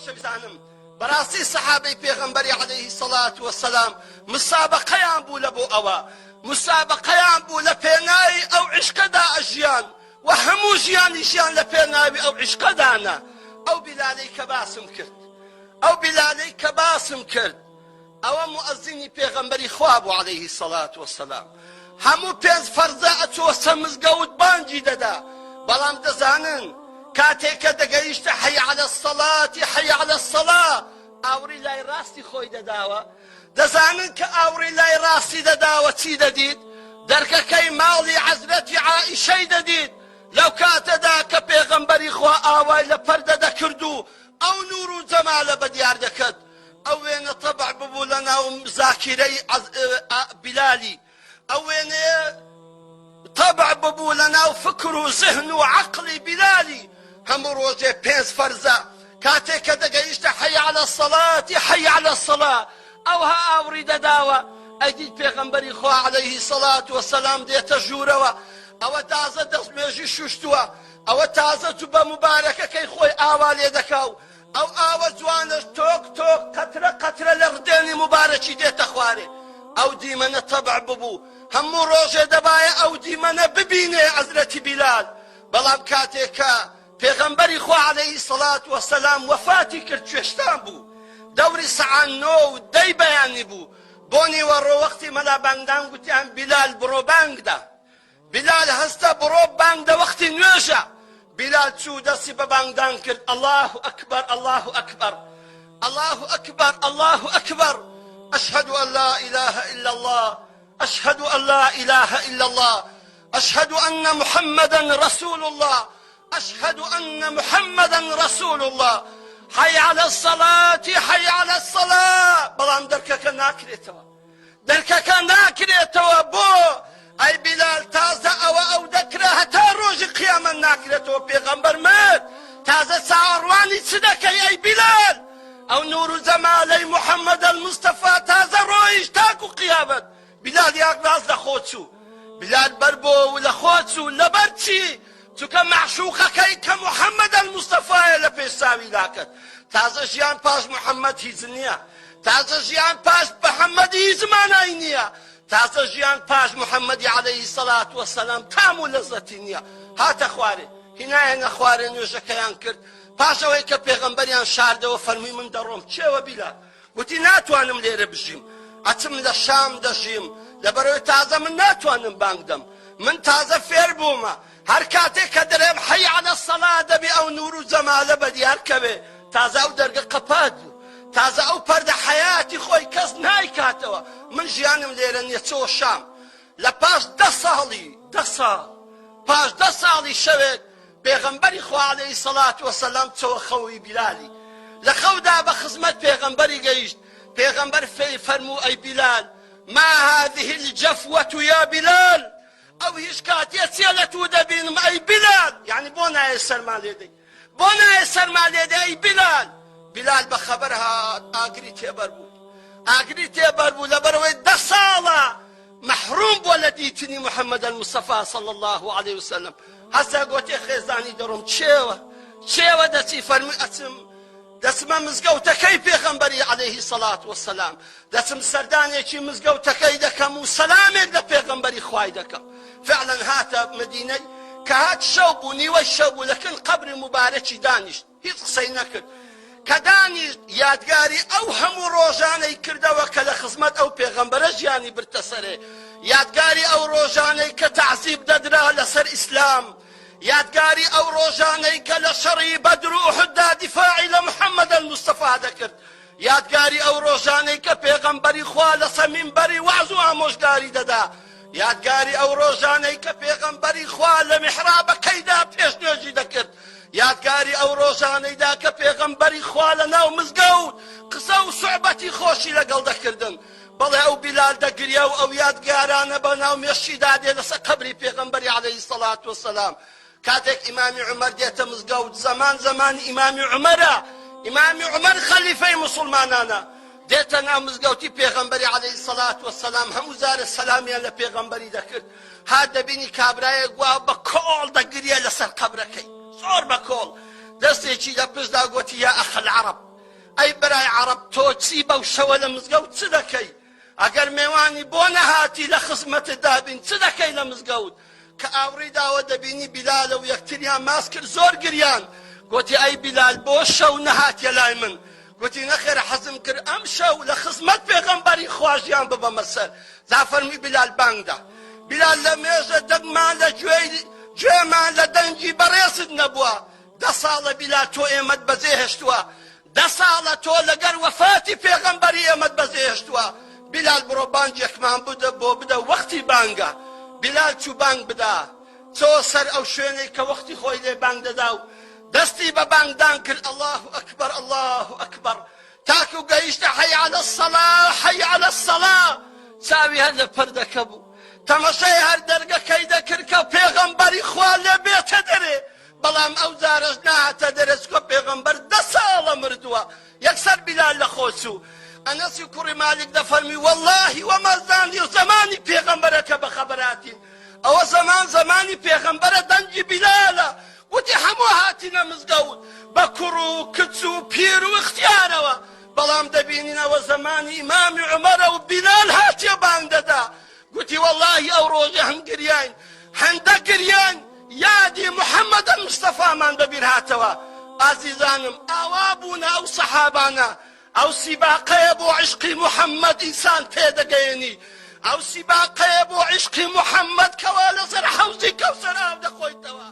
خۆشەویستانم بەڕاستی سەحابەی پێغەمبەری عەلەیهی سەڵات وەسەلام مسابقەیان بوو لە بۆ ئەوە مسابقەیان بوو لە پێناوی ئەو عیشقەدا ئەژیان و هەموو ژیانیشیان لە پێناوی ئەو عیشقەدانە ئەو بیلالەی کە باسم کرد ئەو بیلالەی کە باسم کرد ئەوە موەزینی پێغەمبەری خوا بوو عەلەیهی سەڵات وەسەلام هەموو پێنج فەرزە ئەچۆسە مزگەوت بانگی دەدا بەڵام دەزانن کاتێک کە دەگەیشتە حەی عەلە السەڵاتی حەی عەلە السەڵا ئاوری لای ڕاستی خۆی دەداوە دەزانن کە ئاوری لای ڕاستی دەداوە چی دەدیت دەرکەکەی ماڵی حەزرەتی عائیشەی دەدیت لەو کاتەدا کە پێغەمبەری خوا ئاوای لە پەردە دەکرد و ئەو نور و جەمالە بەدیار دەکرد ئەو وێنە تەبع ببوو لە ناو زاکیرەی بیلالی ئەو وێنێ تەبع ببوو لە ناو فکر و زهن و عەقڵی بیلالی هەموو ڕۆژێ پێنج فەرزە کاتێک کە دەگەیشتە حەی عەلە السەڵاتی حەی عەلە السەڵا ئەوها ئاوری دەداوە ئەیدیت پێغەمبەری خوا عەلەیهی سەڵات وەسەلام دێتە ژوورەوە ئەوە تازە دەستمێژی شوشتووە ئەوە تازە چوو بە مبارەکەکەی خۆی ئاوا لێ دەکاو ئەو ئاوە جوانش تۆک تۆک قەترە قەترە لە ڕدێنی مبارەکی دێتە خوارێ ئەو دیمەنە تەبع ببوو هەموو ڕۆژێ دەبایە ئەو دیمەنە ببینێ حەزرەتی بیلال بەڵام کاتێک کە پێغەمبەری خوا عەلەیهی سەڵات وەسەلام وەفاتی کرد کوێشتان بوو دەوری سەعات 9 و 10 بەیانی بوو بۆ نیوەڕۆ وەختی مەلا بانگدان گوتیان بیلال بڕۆ بانگدا بیلال هەستە بڕۆ بانگدە وەختی نوێژە بیلال چوو دەستی بە بانگدان کرد الله ئەکبەر الله ئەکبەر الله ئەکبەر الله ئەکبەر أشهد أن لا إله إلا الله أشهد أن لا إله إلا الله أشهد أن محمدا رسول الله أشهد أن محمدا رسول الله حي على الصلاة حي على الصلاة بلان دركك ناكريتوا دركك ناكريتوا بو أي بلال تازة أو دكرة هتا روج قياما ناكريتوا بيغمبر مات تازة سارواني صدك أي بلال أو نور زمالي محمد المصطفى تازة رويش تاكو قيامت بلال ياقلاز لخوتشو بلال بربو لخوتشو لبرتشي چونکە معشوقەکەی کە محەممەد المستەفایە لە پێشساوی لاکرد تازە ژیان پاش محەممەد هیچ نییە تازە ژیان پاش محەممەدی هیچ مانای نییە تازە ژیان پاش محەممەدی عەلەیهی سەڵات وەسەلام تام و لەزەتی نییە هاتە خوارێ هینایەنە خوارێ نوێژەکەیان کرد پاشەوەی کە پێغەمبەریان شاردەوە فەرمووی من دەڕۆم چێوە بیلال گوتی ناتوانم لێرە بژیم ئەچم لە شام دەژیم لەبەرەوەی تازە من ناتوانم بانگدەم من تازە فێر بوومە هەر کاتێک کە دەرێم حەی عەلە السەڵا دەبێ ئەو نور و جەمالە بەدیار کەوێ تازە ئەو دەرگە قەپات بوو تازە ئەو پەردە حەیاتی خۆی کەس نایکاتەوە من ژیانم لێرە نییە چۆ شام لە پاش 10 ساڵی 10 ساڵ پاش 10 ساڵی شەوێت پێغەمبەری خوا عەلەیهی سەڵات وەسەلام چۆوە خەوی بیلالی لە خەودا بە خزمەت پێغەمبەری گەیشت پێغەمبەر فەرموو ئەی بیلال ما هذه الجەفوەة یا بیلال ئەو هیچ کاتێ چێ لە تو دەبینم ئەی بیلال یعنی بۆ نایە سەرمان لێدەی بۆ نایە سەرمان لێدەی ئەی بیلال بیلال بە خەبەر هات ئاگری تێبەر بوو ئاگری تێبەر بوو لەبەرەوەی 10 ساڵە مەحروم بووە لە دیتنی محەممەد المستەفا صلی الله عليه وسلم هەستا گوتێ خێزانی دەڕۆم چێوە دەچی فەرمووی ئەچم دەچمە مزگەوتەکەی پێغەمبەری عەلەیهی سەڵات وەسەلام دەچم سەردانێکی مزگەوتەکەی دەکەم و سەلامێک لە پێغەمبەری خوای دەکەم فعلا هاتە مدینەی کە هات شەو بوو نیوەی شەو بوو لەکن قەبری مبارەکی دانیشت هیچ قسەی نەکرد کە دانیشت یادگاری ئەو هەموو ڕۆژانەی کردەوە کە لە خزمەت ئەو پێغەمبەرە ژیانی برتە سەرێ یادگاری ئەو ڕۆژانەی کە تەعزیب دەدرا لەسەر ئیسلام یادگاری ئەو ڕۆژانەی کە لە شەڕی بەدر و ئوحوددا دیفاعی لە محەممەد المستەفا دەکرد یادگاری ئەو ڕۆژانەی کە پێغەمبەری خوا لەسەر مینبەری وعز و ئامۆژگاری دەدا یادگاری ئەو ڕۆژانەی کە پێغەمبەری خوا لە میحرابەکەیدا پێشنوێژی دەکرد یادگاری ئەو ڕۆژانەیدا کە پێغەمبەری خوا لە ناو مزگەوت قسە و سوحبەتی خۆشی لەگەڵ دەکردن بەڵێ ئەو بیلال دەگریا و ئەو یادگارانە بە ناو مێشیدا دێ لەسەر قەبری پێغەمبەری عەلەیهی سەڵات وەسەلام کاتێک ئیمامی عومەر دێتە مزگەوت زەمان ئیمامی عومەرە ئیمامی عومەر خەلیفەی موسڵمانانە دێتە ناو مزگەوتی پێغەمبەری عەلەیهی سەڵات وەسەلام هەموو زارە سەلامیان لە پێغەمبەری دەکرد هات دەبینی کابرایەک وا بە کۆڵ دەگریا لەسەر قەبرەکەی زۆر بە کۆڵ دەستێکی لە پشتدا گوتی یا ئەخ العەرەب ئەی بەرای عەرەب تۆ چی بەو شەوە لە مزگەوت چ دەکەی ئەگەر میێوانی بۆ نەهاتی لە خزمەتت دابین چ دەکەی لە مزگەوت کە ئاوڕی داوە دەبینی بیلالە و یەکتریان ماس کرد زۆر گریان گوتی ئەی بیلال بۆ شەو نەهاتیە لای من گوتی نەخێر حەزم کرد ئەم شەو لە خزمەت پێغەمبەری خوا ژیان ببەمە سەر جا فەرمی بیلال بانگدا بیلال لە مێژە دەنگمان لە گوێمان لە دەنگی بەڕێزت نەبووە 10 ساڵە بیلال تۆ ئێمەت بەجێهێشتووە 10 ساڵە تۆ لەگەر وەفاتی پێغەمبەری ئێمەت بەجێهێشتووە بیلال بڕۆ بانگێکمان بدە بۆ بدە وەختی بانگە بیلال چوو بانگ بدا چۆ سەر ئەو شوێنەی کە وەختی خۆی لێ بانگ دەدا و دەستی بە بانگدان کرد الله ئەکبەر الله ئەکبەر تاکو گەیشتە حەی عەلە السەڵا حەی عەلە السەڵا چاوی هەر لە پەردەکە بوو تەماشای هەر دەرگەکەی دەکرد کە پێغەمبەری خوا لێ بێتە دەرێ بەڵام ئەو جارەش نهاتە دەرێ چکە پێغەمبەر 10 ساڵە مردووە یەکسەر بیلال لە خۆ چوو ئەنەسی کوڕی مالک دەفەرمی وەڵڵاهی وەمەزانی و زەمانی پێغەمبەرەکە بەخەبەراتین ئەوە زەمانی پێغەمبەرە دەنگی بیلالە وتی هەموو هاتینە مزگەوت بە کوڕ و کچ و پیر و اختیارەوە بەڵام دەبینینەوە زەمانی ئیمامی عومەرە و بیلال هاتیە بانگ دەدا گوتی وەڵڵاهی ئەو ڕۆژە هەم گریان هەندە گریان یادی محەممەدە مستەفامان بەبیر هاتەوە ئازیزانم ئاوا بوونە ئەو سەحابانە ئەو سیباقەیە بۆ عشقی محەممەد ئینسان پێدەگەیەنی ئەو سیباقەیە بۆ عشقی محەممەد کەوا لەسەر حەوزی کەوسەر ئاو دەخۆیتەوە